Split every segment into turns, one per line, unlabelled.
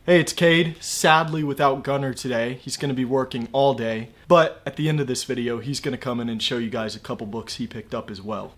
Hey, it's Cade. Sadly without Gunner today. He's going to be working all day. But at the end of this video, he's going to come in and show you guys a couple books he picked up as well.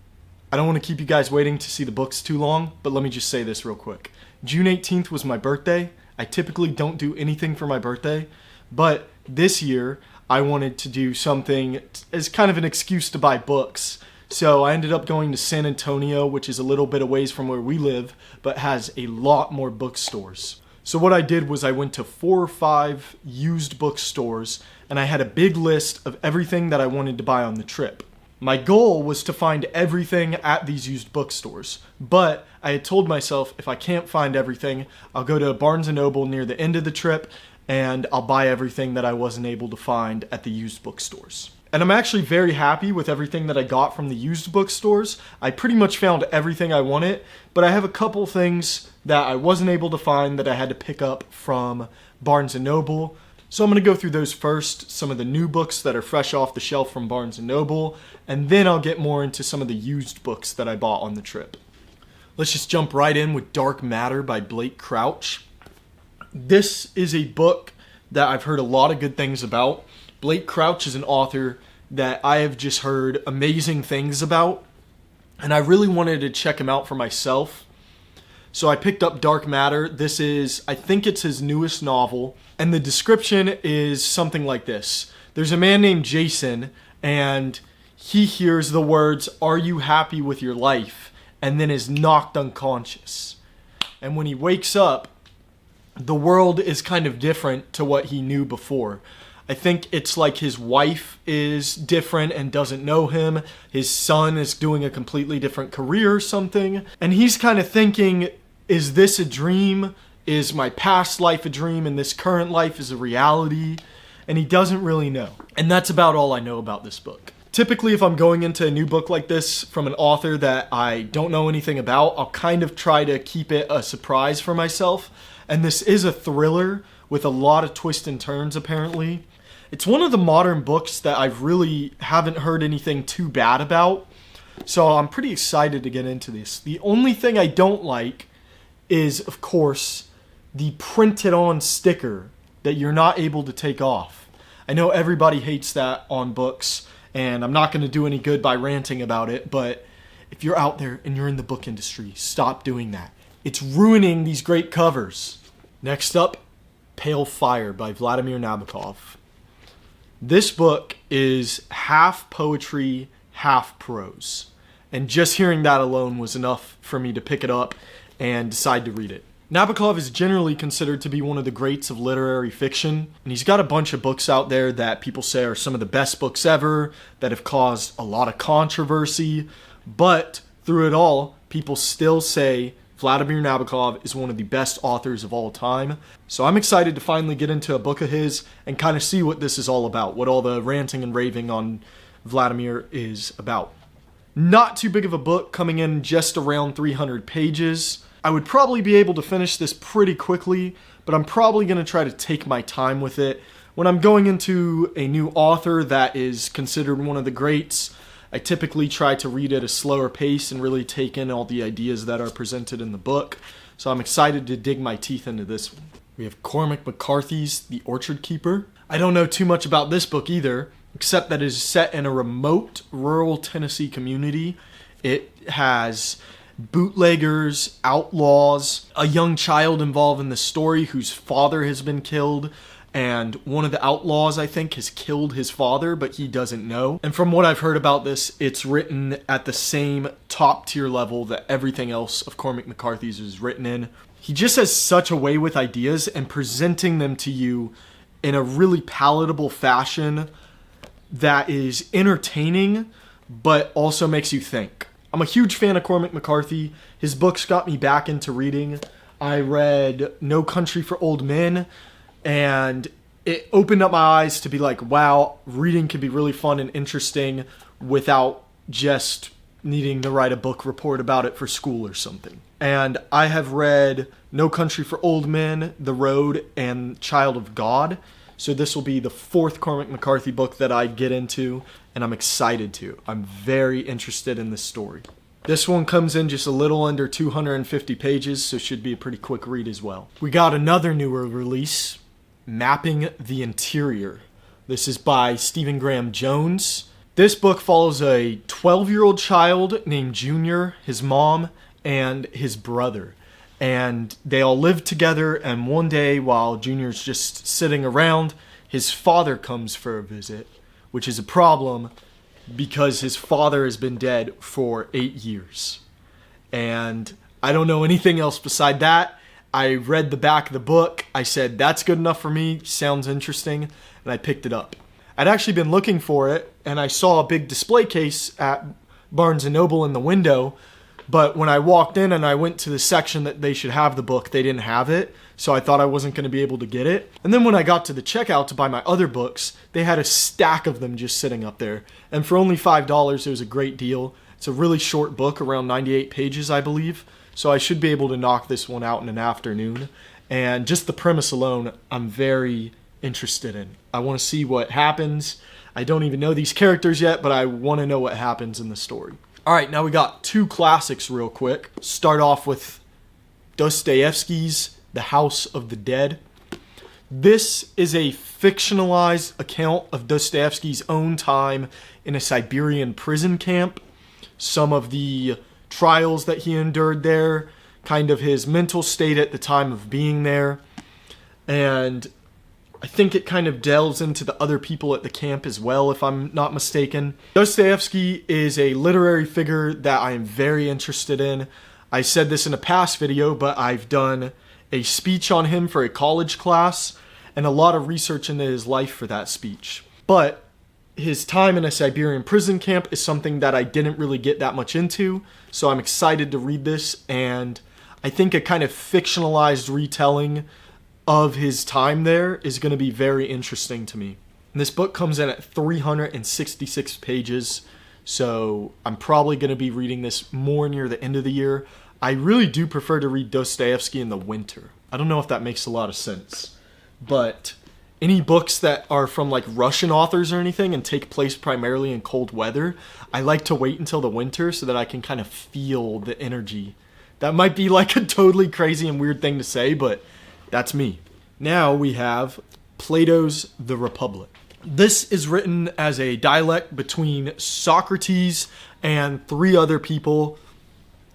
I don't want to keep you guys waiting to see the books too long, but let me just say this real quick. June 18th was my birthday. I typically don't do anything for my birthday, but this year I wanted to do something as kind of an excuse to buy books. So I ended up going to San Antonio, which is a little bit away from where we live, but has a lot more bookstores. So what I did was I went to 4 or 5 used bookstores and I had a big list of everything that I wanted to buy on the trip. My goal was to find everything at these used bookstores, but I had told myself if I can't find everything, I'll go to Barnes & Noble near the end of the trip and I'll buy everything that I wasn't able to find at the used bookstores. And I'm actually very happy with everything that I got from the used bookstores. I pretty much found everything I wanted, but I have a couple things that I wasn't able to find that I had to pick up from Barnes & Noble. So I'm going to go through those first, some of the new books that are fresh off the shelf from Barnes & Noble, and then I'll get more into some of the used books that I bought on the trip. Let's just jump right in with Dark Matter by Blake Crouch. This is a book that I've heard a lot of good things about. Blake Crouch is an author that I have just heard amazing things about, and I really wanted to check him out for myself. So I picked up Dark Matter. This is, I think it's his newest novel, and the description is something like this. There's a man named Jason, and he hears the words, "Are you happy with your life?" and then is knocked unconscious. And when he wakes up, the world is kind of different to what he knew before. I think it's like his wife is different and doesn't know him. His son is doing a completely different career or something. And he's kind of thinking, is this a dream? Is my past life a dream and this current life is a reality? And he doesn't really know. And that's about all I know about this book. Typically, if I'm going into a new book like this from an author that I don't know anything about, I'll kind of try to keep it a surprise for myself. And this is a thriller with a lot of twists and turns, apparently. It's one of the modern books that I really haven't heard anything too bad about, so I'm pretty excited to get into this. The only thing I don't like is, of course, the printed-on sticker that you're not able to take off. I know everybody hates that on books, and I'm not going to do any good by ranting about it, but if you're out there and you're in the book industry, stop doing that. It's ruining these great covers. Next up, Pale Fire by Vladimir Nabokov. This book is half poetry, half prose. And just hearing that alone was enough for me to pick it up and decide to read it. Nabokov is generally considered to be one of the greats of literary fiction, and he's got a bunch of books out there that people say are some of the best books ever, that have caused a lot of controversy, but through it all, people still say Vladimir Nabokov is one of the best authors of all time. So I'm excited to finally get into a book of his and kind of see what this is all about, what all the ranting and raving on Vladimir is about. Not too big of a book, coming in just around 300 pages. I would probably be able to finish this pretty quickly, but I'm probably going to try to take my time with it. When I'm going into a new author that is considered one of the greats, I typically try to read at a slower pace and really take in all the ideas that are presented in the book. So I'm excited to dig my teeth into this one. We have Cormac McCarthy's The Orchard Keeper. I don't know too much about this book either, except that it is set in a remote rural Tennessee community. It has bootleggers, outlaws, a young child involved in the story whose father has been killed, and one of the outlaws, I think, has killed his father, but he doesn't know. And from what I've heard about this, it's written at the same top tier level that everything else of Cormac McCarthy's is written in. He just has such a way with ideas and presenting them to you in a really palatable fashion that is entertaining, but also makes you think. I'm a huge fan of Cormac McCarthy. His books got me back into reading. I read No Country for Old Men, and it opened up my eyes to be like, wow, reading can be really fun and interesting without just needing to write a book report about it for school or something. And I have read No Country for Old Men, The Road, and Child of God. So this will be the 4th Cormac McCarthy book that I get into, and I'm excited to. I'm very interested in this story. This one comes in just a little under 250 pages, so should be a pretty quick read as well. We got another newer release, Mapping the Interior. This is by Stephen Graham Jones. This book follows a 12-year-old child named Junior, his mom, and his brother. And they all live together, and one day while Junior's just sitting around, his father comes for a visit, which is a problem because his father has been dead for 8 years. And I don't know anything else beside that. I read the back of the book. I said, that's good enough for me. Sounds interesting. And I picked it up. I'd actually been looking for it, and I saw a big display case at Barnes & Noble in the window. But when I walked in and I went to the section that they should have the book, they didn't have it. So I thought I wasn't going to be able to get it. And then when I got to the checkout to buy my other books, they had a stack of them just sitting up there. And for only $5, it was a great deal. It's a really short book, around 98 pages, I believe. So I should be able to knock this one out in an afternoon. And just the premise alone, I'm very interested in. I want to see what happens. I don't even know these characters yet, but I want to know what happens in the story. All right, now we got two classics real quick. Start off with Dostoevsky's The House of the Dead. This is a fictionalized account of Dostoevsky's own time in a Siberian prison camp. Some of the trials that he endured there, kind of his mental state at the time of being there. And I think it kind of delves into the other people at the camp as well, if I'm not mistaken. Dostoevsky is a literary figure that I am very interested in. I said this in a past video, but I've done a speech on him for a college class and a lot of research into his life for that speech. But his time in a Siberian prison camp is something that I didn't really get that much into, so I'm excited to read this, and I think a kind of fictionalized retelling of his time there is going to be very interesting to me. And this book comes in at 366 pages, so I'm probably going to be reading this more near the end of the year. I really do prefer to read Dostoevsky in the winter. I don't know if that makes a lot of sense, but any books that are from like Russian authors or anything and take place primarily in cold weather, I like to wait until the winter so that I can kind of feel the energy. That might be like a totally crazy and weird thing to say, but that's me. Now we have Plato's The Republic. This is written as a dialect between Socrates and three other people,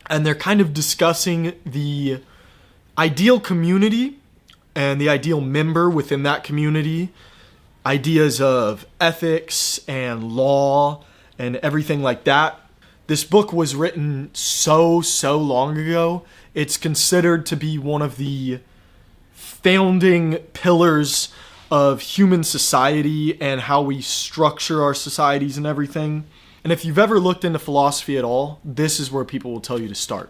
and they're kind of discussing the ideal community and the ideal member within that community, ideas of ethics and law and everything like that. This book was written so long ago. It's considered to be one of the founding pillars of human society and how we structure our societies and everything. And if you've ever looked into philosophy at all, this is where people will tell you to start.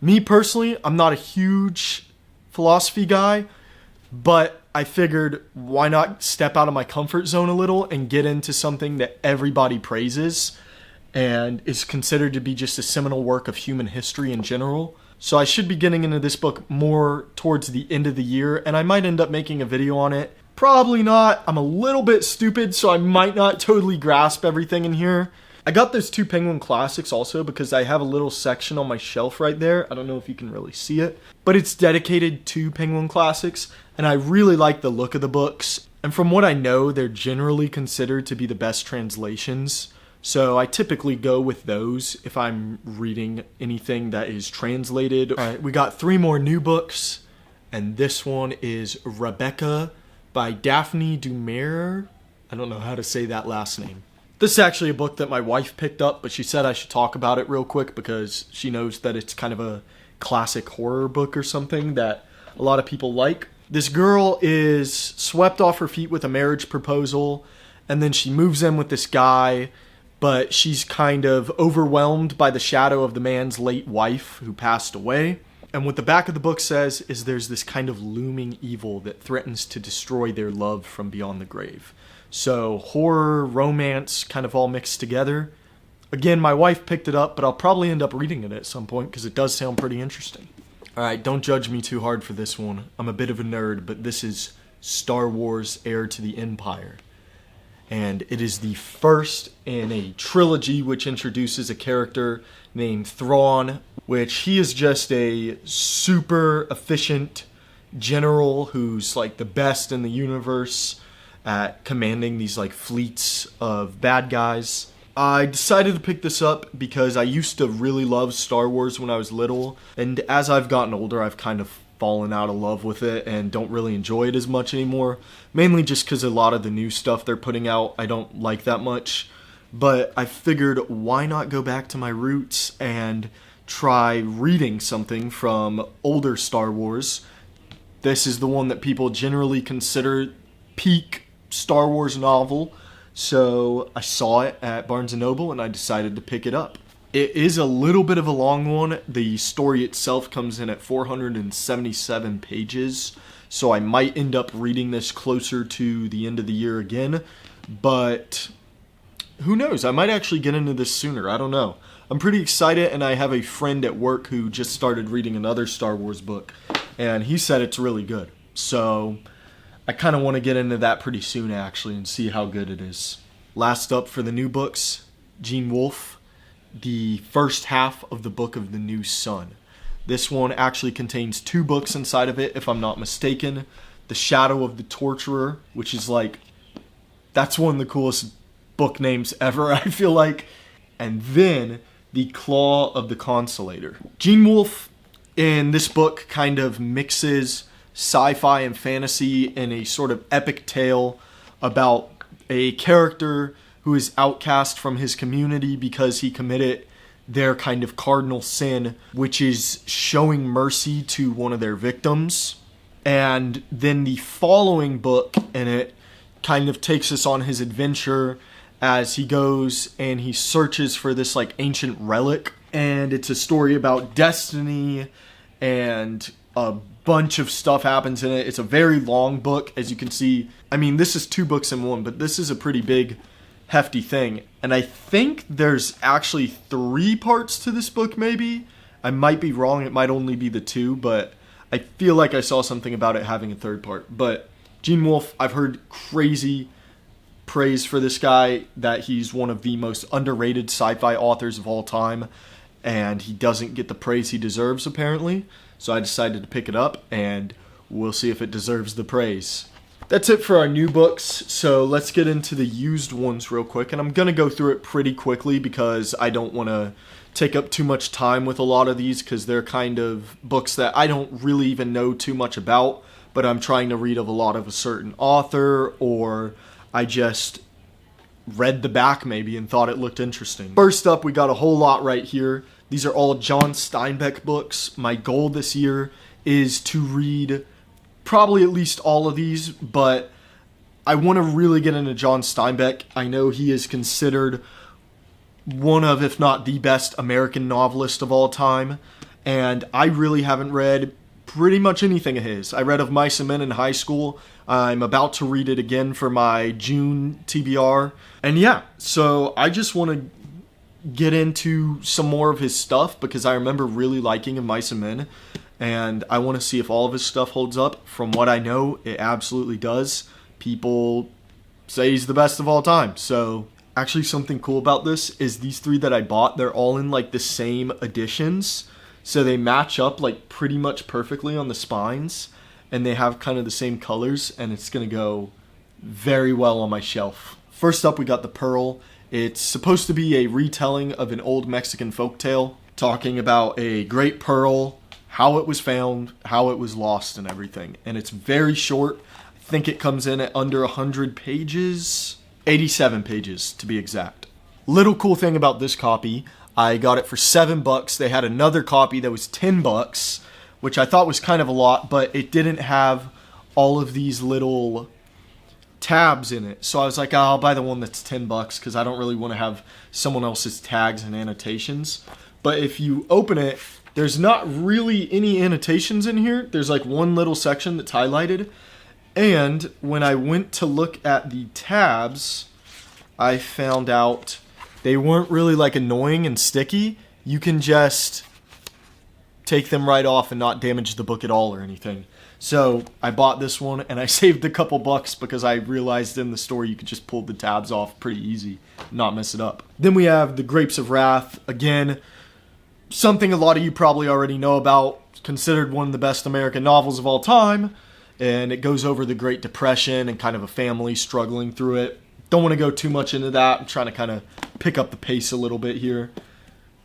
Me personally, I'm not a huge philosophy guy, but I figured why not step out of my comfort zone a little and get into something that everybody praises and is considered to be just a seminal work of human history in general. So I should be getting into this book more towards the end of the year, and I might end up making a video on it. Probably not. I'm a little bit stupid, so I might not totally grasp everything in here. I got those two Penguin Classics also because I have a little section on my shelf right there. I don't know if you can really see it, but it's dedicated to Penguin Classics, and I really like the look of the books. And from what I know, they're generally considered to be the best translations. So I typically go with those if I'm reading anything that is translated. All right, we got three more new books, and this one is Rebecca by Daphne du Maurier. I don't know how to say that last name. This is actually a book that my wife picked up, but she said I should talk about it real quick because she knows that it's kind of a classic horror book or something that a lot of people like. This girl is swept off her feet with a marriage proposal, and then she moves in with this guy, but she's kind of overwhelmed by the shadow of the man's late wife who passed away. And what the back of the book says is there's this kind of looming evil that threatens to destroy their love from beyond the grave. So horror, romance, kind of all mixed together. Again, my wife picked it up, but I'll probably end up reading it at some point because it does sound pretty interesting. Alright, don't judge me too hard for this one. I'm a bit of a nerd, but this is Star Wars Heir to the Empire. and it is the first in a trilogy which introduces a character named Thrawn, which he is just a super efficient general who's like the best in the universe at commanding these like fleets of bad guys. I decided to pick this up because I used to really love Star Wars when I was little, and as I've gotten older, I've kind of fallen out of love with it and don't really enjoy it as much anymore, mainly just because a lot of the new stuff they're putting out I don't like that much. But I figured, why not go back to my roots and try reading something from older Star Wars. This is the one that people generally consider peak Star Wars novel, so I saw it at Barnes & Noble and I decided to pick it up. It is a little bit of a long one. The story itself comes in at 477 pages, so I might end up reading this closer to the end of the year again, but who knows? I might actually get into this sooner. I don't know. I'm pretty excited, and I have a friend at work who just started reading another Star Wars book, and he said it's really good. So I kind of want to get into that pretty soon, actually, and see how good it is. Last up for the new books, Gene Wolfe, the first half of the Book of the New Sun. This one actually contains 2 books inside of it, if I'm not mistaken. The Shadow of the Torturer, which is like, that's one of the coolest book names ever, I feel like. And then The Claw of the Consolator. Gene Wolfe in this book kind of mixes sci-fi and fantasy in a sort of epic tale about a character who is outcast from his community because he committed their kind of cardinal sin, which is showing mercy to one of their victims. And then the following book in it kind of takes us on his adventure as he goes and he searches for this like ancient relic. And it's a story about destiny and a bunch of stuff happens in it. It's a very long book, as you can see. I mean, this is 2 books in one, but this is a pretty big, hefty thing. And I think there's actually 3 parts to this book, maybe. I might be wrong. It might only be the 2, but I feel like I saw something about it having a 3rd part. But Gene Wolfe, I've heard crazy praise for this guy, that he's one of the most underrated sci-fi authors of all time, and he doesn't get the praise he deserves, apparently. So I decided to pick it up, and we'll see if it deserves the praise. That's it for our new books, so let's get into the used ones real quick, and I'm going to go through it pretty quickly because I don't want to take up too much time with a lot of these because they're kind of books that I don't really even know too much about, but I'm trying to read of a lot of a certain author, or I just read the back maybe and thought it looked interesting. First up, we got a whole lot right here. These are all John Steinbeck books. My goal this year is to read probably at least all of these, but I want to really get into John Steinbeck. I know he is considered one of, if not the best American novelist of all time, and I really haven't read pretty much anything of his. I read Of Mice and Men in high school. I'm about to read it again for my June TBR. And yeah, so I just want to get into some more of his stuff because I remember really liking Of Mice and Men, and I want to see if all of his stuff holds up. From what I know, it absolutely does. People say he's the best of all time. So actually something cool about this is these 3 that I bought, they're all in like the same editions. So they match up like pretty much perfectly on the spines, and they have kind of the same colors, and it's going to go very well on my shelf. First up, we got The Pearl. It's supposed to be a retelling of an old Mexican folktale, talking about a great pearl, how it was found, how it was lost, and everything. And it's very short. I think it comes in at under 100 pages. 87 pages, to be exact. Little cool thing about this copy, I got it for $7. They had another copy that was $10, which I thought was kind of a lot, but it didn't have all of these little tabs in it. So I was like, oh, I'll buy the one that's $10 because I don't really want to have someone else's tags and annotations. But if you open it, there's not really any annotations in here. There's like one little section that's highlighted. And when I went to look at the tabs, I found out they weren't really like annoying and sticky. You can just take them right off and not damage the book at all or anything. So I bought this one, and I saved a couple bucks because I realized in the store you could just pull the tabs off pretty easy, not mess it up. Then we have The Grapes of Wrath. Again, something a lot of you probably already know about, considered one of the best American novels of all time, and it goes over the Great Depression and kind of a family struggling through it. Don't want to go too much into that. I'm trying to kind of pick up the pace a little bit here.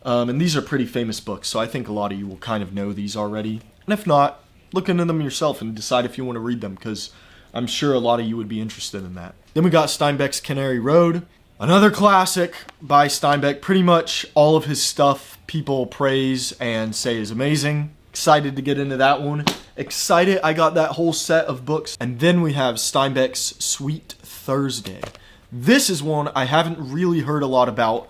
And these are pretty famous books, so I think a lot of you will kind of know these already. And if not, look into them yourself and decide if you want to read them, because I'm sure a lot of you would be interested in that. Then we got Steinbeck's Canary Road. Another classic by Steinbeck. Pretty much all of his stuff people praise and say is amazing. Excited to get into that one. Excited I got that whole set of books. And then we have Steinbeck's Sweet Thursday. This is one I haven't really heard a lot about,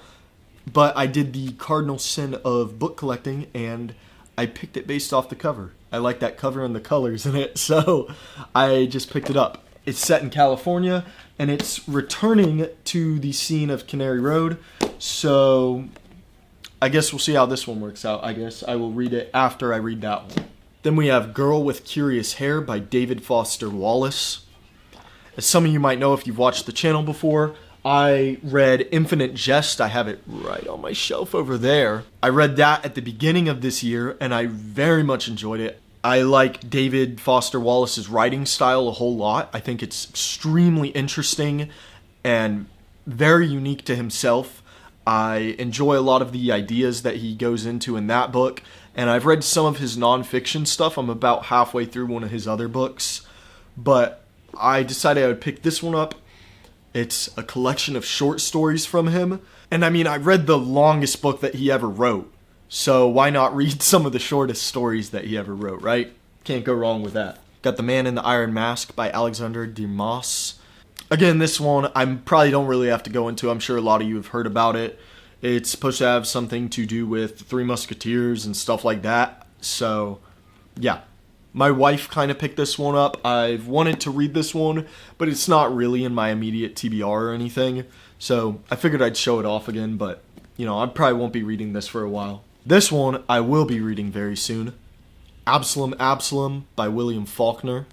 but I did the cardinal sin of book collecting, and I picked it based off the cover. I like that cover and the colors in it, so I just picked it up. It's set in California, and it's returning to the scene of Canary Road, so I guess we'll see how this one works out. I guess I will read it after I read that one. Then we have Girl with Curious Hair by David Foster Wallace. As some of you might know if you've watched the channel before, I read Infinite Jest. I have it right on my shelf over there. I read that at the beginning of this year, and I very much enjoyed it. I like David Foster Wallace's writing style a whole lot. I think it's extremely interesting and very unique to himself. I enjoy a lot of the ideas that he goes into in that book, and I've read some of his nonfiction stuff. I'm about halfway through one of his other books, but I decided I would pick this one up. It's a collection of short stories from him. And I mean, I read the longest book that he ever wrote. So why not read some of the shortest stories that he ever wrote, right? Can't go wrong with that. Got The Man in the Iron Mask by Alexander Dumas. Again, this one I probably don't really have to go into. I'm sure a lot of you have heard about it. It's supposed to have something to do with the Three Musketeers and stuff like that. So, yeah. My wife kind of picked this one up. I've wanted to read this one, but it's not really in my immediate TBR or anything. So I figured I'd show it off again, but, you know, I probably won't be reading this for a while. This one I will be reading very soon. Absalom, Absalom by William Faulkner.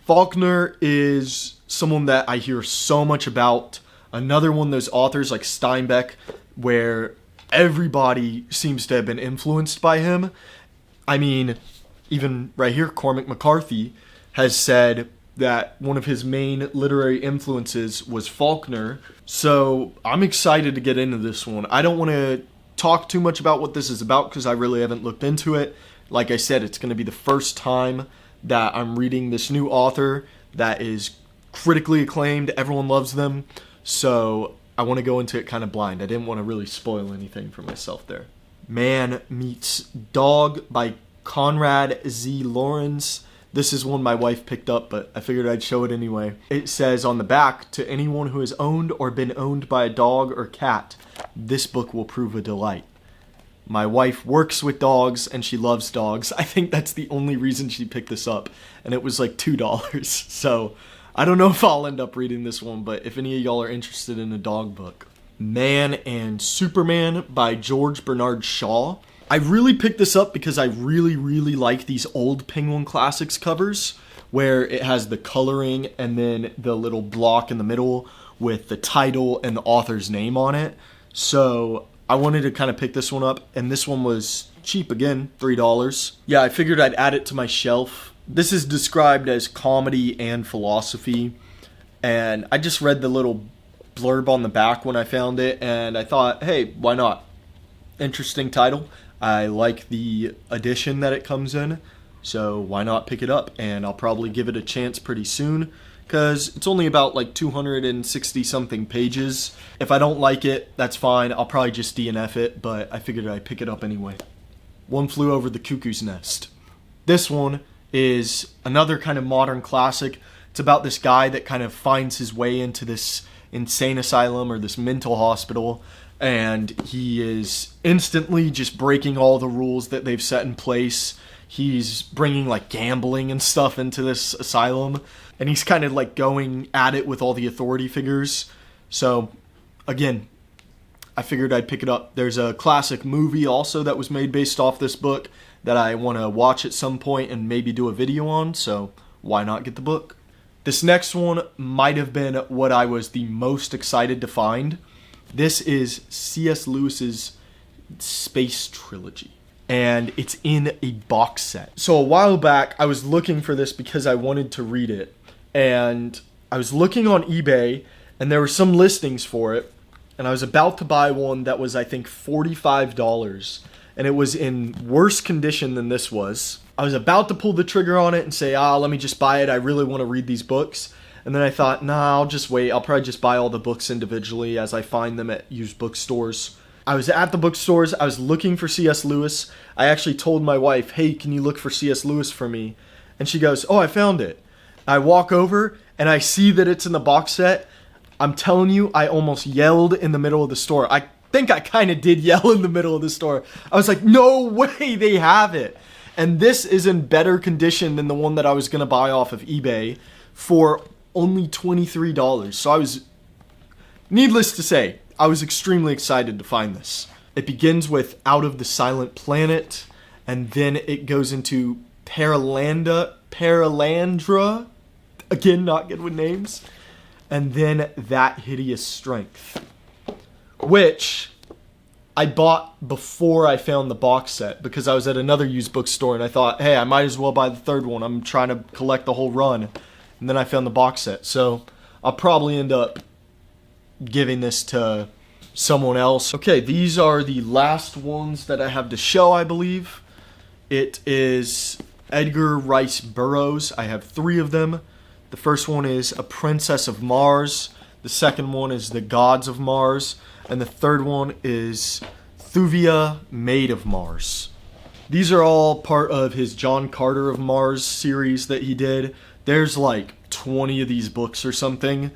Faulkner is someone that I hear so much about. Another one of those authors like Steinbeck, where everybody seems to have been influenced by him. I mean, even right here, Cormac McCarthy has said that one of his main literary influences was Faulkner. So I'm excited to get into this one. I don't want to talk too much about what this is about because I really haven't looked into it. Like I said, it's going to be the first time that I'm reading this new author that is critically acclaimed. Everyone loves them. So I want to go into it kind of blind. I didn't want to really spoil anything for myself there. Man Meets Dog by Conrad Z. Lawrence. This is one my wife picked up, but I figured I'd show it anyway. It says on the back, to anyone who has owned or been owned by a dog or cat, this book will prove a delight. My wife works with dogs and she loves dogs. I think that's the only reason she picked this up, and it was like $2. So I don't know if I'll end up reading this one, but if any of y'all are interested in a dog book. Man and Superman by George Bernard Shaw. I really picked this up because I really like these old Penguin Classics covers where it has the coloring and then the little block in the middle with the title and the author's name on it. So I wanted to kind of pick this one up, and this one was cheap again, $3. Yeah, I figured I'd add it to my shelf. This is described as comedy and philosophy, and I just read the little blurb on the back when I found it, and I thought, hey, why not? Interesting title. I like the edition that it comes in, so why not pick it up? And I'll probably give it a chance pretty soon, because it's only about like 260 something pages. If I don't like it, that's fine. I'll probably just DNF it, but I figured I'd pick it up anyway. One Flew Over the Cuckoo's Nest. This one is another kind of modern classic. It's about this guy that kind of finds his way into this insane asylum or this mental hospital, and he is instantly just breaking all the rules that they've set in place. He's bringing like gambling and stuff into this asylum, and he's kind of like going at it with all the authority figures. So again, I figured I'd pick it up. There's a classic movie also that was made based off this book that I want to watch at some point and maybe do a video on, so why not get the book? This next one might have been what I was the most excited to find. This is C.S. Lewis's Space Trilogy, and it's in a box set. So a while back, I was looking for this because I wanted to read it, and I was looking on eBay, and there were some listings for it, and I was about to buy one that was, I think, $45, and it was in worse condition than this was. I was about to pull the trigger on it and say, let me just buy it. I really want to read these books. And then I thought, nah, I'll just wait. I'll probably just buy all the books individually as I find them at used bookstores. I was at the bookstores. I was looking for C.S. Lewis. I actually told my wife, hey, can you look for C.S. Lewis for me? And she goes, oh, I found it. I walk over and I see that it's in the box set. I'm telling you, I almost yelled in the middle of the store. I think I kind of did yell in the middle of the store. I was like, no way, they have it. And this is in better condition than the one that I was going to buy off of eBay for only $23. So I was, needless to say, I was extremely excited to find this. It begins with Out of the Silent Planet, and then it goes into Paralandra, again, not good with names, and then That Hideous Strength, which I bought before I found the box set because I was at another used bookstore and I thought, hey, I might as well buy the third one. I'm trying to collect the whole run. And then I found the box set. So I'll probably end up giving this to someone else. Okay, these are the last ones that I have to show, I believe. It is Edgar Rice Burroughs. I have 3 of them. The first one is A Princess of Mars. The second one is The Gods of Mars. And the third one is Thuvia, Maid of Mars. These are all part of his John Carter of Mars series that he did. There's like 20 of these books or something.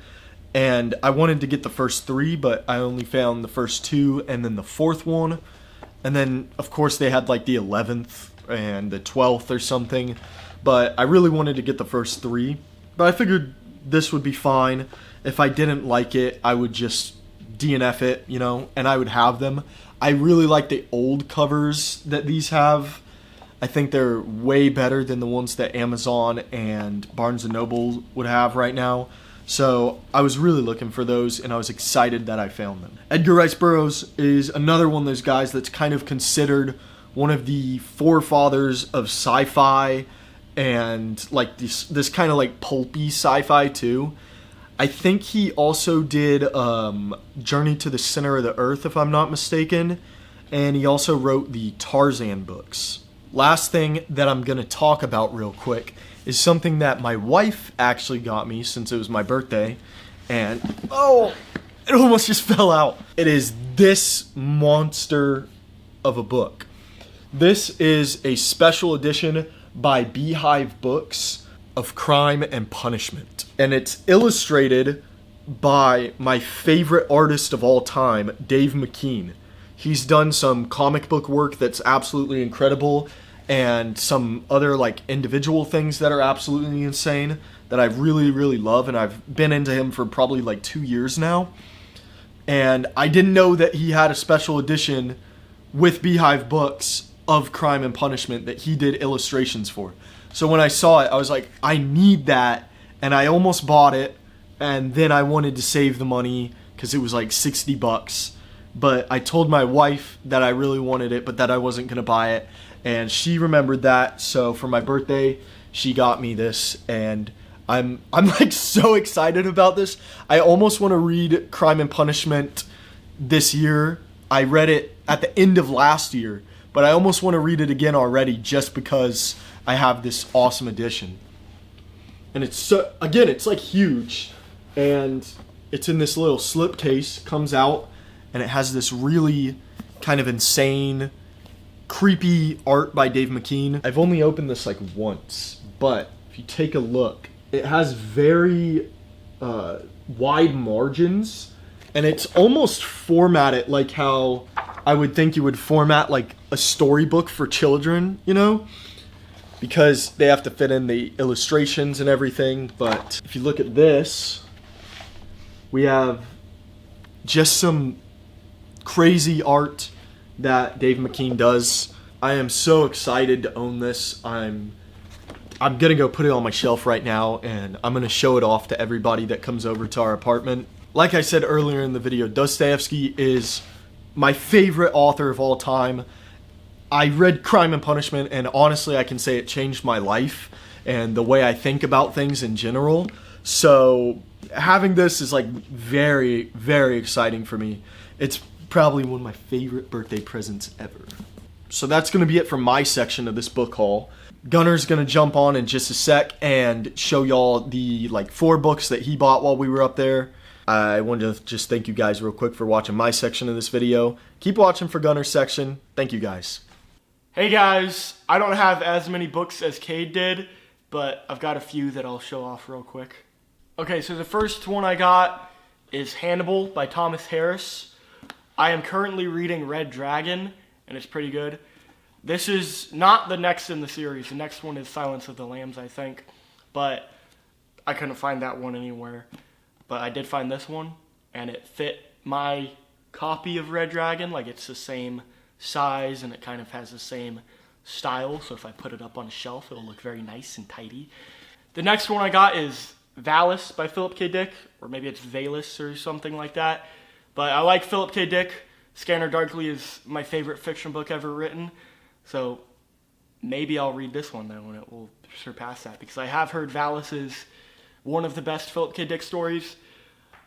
And I wanted to get the first 3, but I only found the first 2 and then the 4th one. And then, of course, they had like the 11th and the 12th or something. But I really wanted to get the first 3. But I figured this would be fine. If I didn't like it, I would just DNF it, you know, and I would have them. I really like the old covers that these have. I think they're way better than the ones that Amazon and Barnes & Noble would have right now. So I was really looking for those, and I was excited that I found them. Edgar Rice Burroughs is another one of those guys that's kind of considered one of the forefathers of sci-fi and like this kind of like pulpy sci-fi too. I think he also did Journey to the Center of the Earth, if I'm not mistaken, and he also wrote the Tarzan books. Last thing that I'm going to talk about real quick is something that my wife actually got me since it was my birthday, and oh, it almost just fell out. It is this monster of a book. This is a special edition by Beehive Books of Crime and Punishment. And it's illustrated by my favorite artist of all time, Dave McKean. He's done some comic book work that's absolutely incredible and some other like individual things that are absolutely insane that I really, really love. And I've been into him for probably like 2 years now. And I didn't know that he had a special edition with Beehive Books of Crime and Punishment that he did illustrations for. So when I saw it, I was like, I need that, and I almost bought it, and then I wanted to save the money because it was like $60. But I told my wife that I really wanted it, but that I wasn't going to buy it, and she remembered that, so for my birthday, she got me this, and I'm like so excited about this. I almost want to read Crime and Punishment this year. I read it at the end of last year, but I almost want to read it again already just because I have this awesome edition. And it's so, again, it's like huge, and it's in this little slipcase, comes out, and it has this really kind of insane, creepy art by Dave McKean. I've only opened this like once, but if you take a look, it has very wide margins, and it's almost formatted like how I would think you would format like a storybook for children, you know? Because they have to fit in the illustrations and everything. But if you look at this, we have just some crazy art that Dave McKean does. I am so excited to own this. I'm gonna go put it on my shelf right now, and I'm gonna show it off to everybody that comes over to our apartment. Like I said earlier in the video, Dostoevsky is my favorite author of all time. I read Crime and Punishment, and honestly I can say it changed my life and the way I think about things in general. So having this is like very, very exciting for me. It's probably one of my favorite birthday presents ever. So that's going to be it for my section of this book haul. Gunner's going to jump on in just a sec and show y'all the 4 books that he bought while we were up there. I wanted to just thank you guys real quick for watching my section of this video. Keep watching for Gunner's section. Thank you guys. Hey guys, I don't have as many books as Cade did, but I've got a few that I'll show off real quick. Okay, so the first one I got is Hannibal by Thomas Harris. I am currently reading Red Dragon, and it's pretty good. This is not the next in the series. The next one is Silence of the Lambs, I think, but I couldn't find that one anywhere. But I did find this one, and it fit my copy of Red Dragon. Like, it's the same size, and it kind of has the same style, so if I put it up on a shelf, it'll look very nice and tidy. The next one I got is Valis by Philip K. Dick, or maybe it's Valis or something like that. But I like Philip K. Dick. Scanner Darkly is my favorite fiction book ever written, so maybe I'll read this one though, and it will surpass that, because I have heard Valis is one of the best Philip K. Dick stories.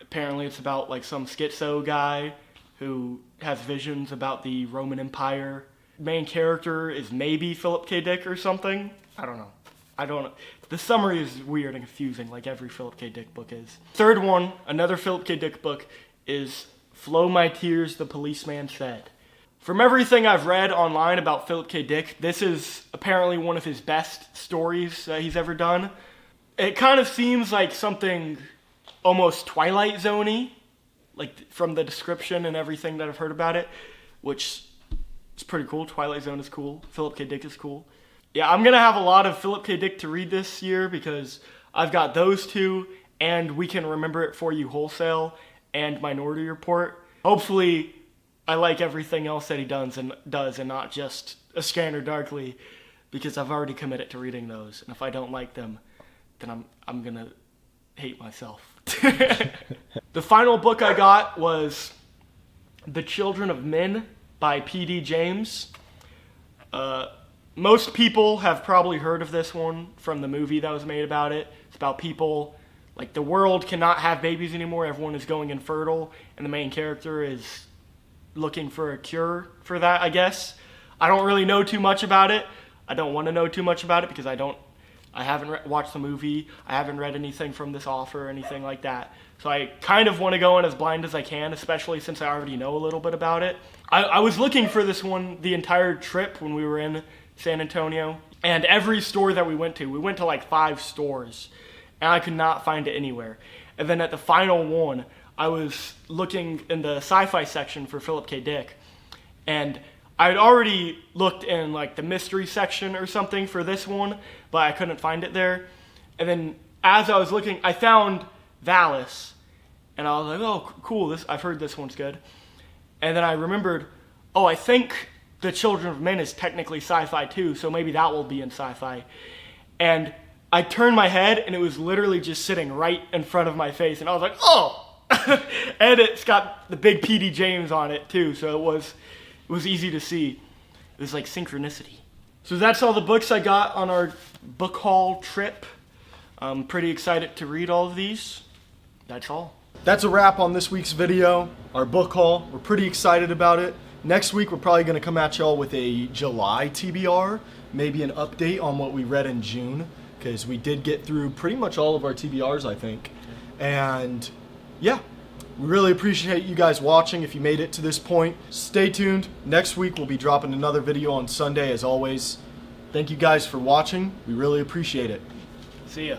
Apparently it's about like some schizo guy who has visions about the Roman Empire. Main character is maybe Philip K. Dick or something. I don't know. The summary is weird and confusing, like every Philip K. Dick book is. Third one, another Philip K. Dick book, is Flow My Tears, the Policeman Said. From everything I've read online about Philip K. Dick, this is apparently one of his best stories that he's ever done. It kind of seems like something almost Twilight Zone-y, like from the description and everything that I've heard about it, which is pretty cool. Twilight Zone is cool. Philip K. Dick is cool. Yeah, I'm going to have a lot of Philip K. Dick to read this year because I've got those two, and We Can Remember It For You Wholesale, and Minority Report. Hopefully, I like everything else that he does and not just A Scanner Darkly, because I've already committed to reading those, and if I don't like them, then I'm going to hate myself. The final book I got was The Children of Men by P.D. James. Most people have probably heard of this one from the movie that was made about it. It's about people, like, the world cannot have babies anymore. Everyone is going infertile, and the main character is looking for a cure for that, I guess. I don't really know too much about it. I don't want to know too much about it because I haven't watched the movie. I haven't read anything from this author or anything like that. So I kind of want to go in as blind as I can, especially since I already know a little bit about it. I was looking for this one the entire trip when we were in San Antonio. And every store that we went to like 5 stores. And I could not find it anywhere. And then at the final one, I was looking in the sci-fi section for Philip K. Dick. And I'd already looked in like the mystery section or something for this one, but I couldn't find it there. And then as I was looking, I found Valis, and I was like, oh, cool, I've heard this one's good. And then I remembered, oh, I think The Children of Men is technically sci-fi too, so maybe that will be in sci-fi. And I turned my head, and it was literally just sitting right in front of my face, and I was like, oh! And it's got the big P.D. James on it too, so it was easy to see. It was like synchronicity. So that's all the books I got on our book haul trip. I'm pretty excited to read all of these. That's all. That's a wrap on this week's video, our book haul. We're pretty excited about it. Next week, we're probably going to come at y'all with a July TBR, maybe an update on what we read in June, because we did get through pretty much all of our TBRs, I think. And yeah, we really appreciate you guys watching if you made it to this point. Stay tuned. Next week, we'll be dropping another video on Sunday, as always. Thank you guys for watching. We really appreciate it. See ya.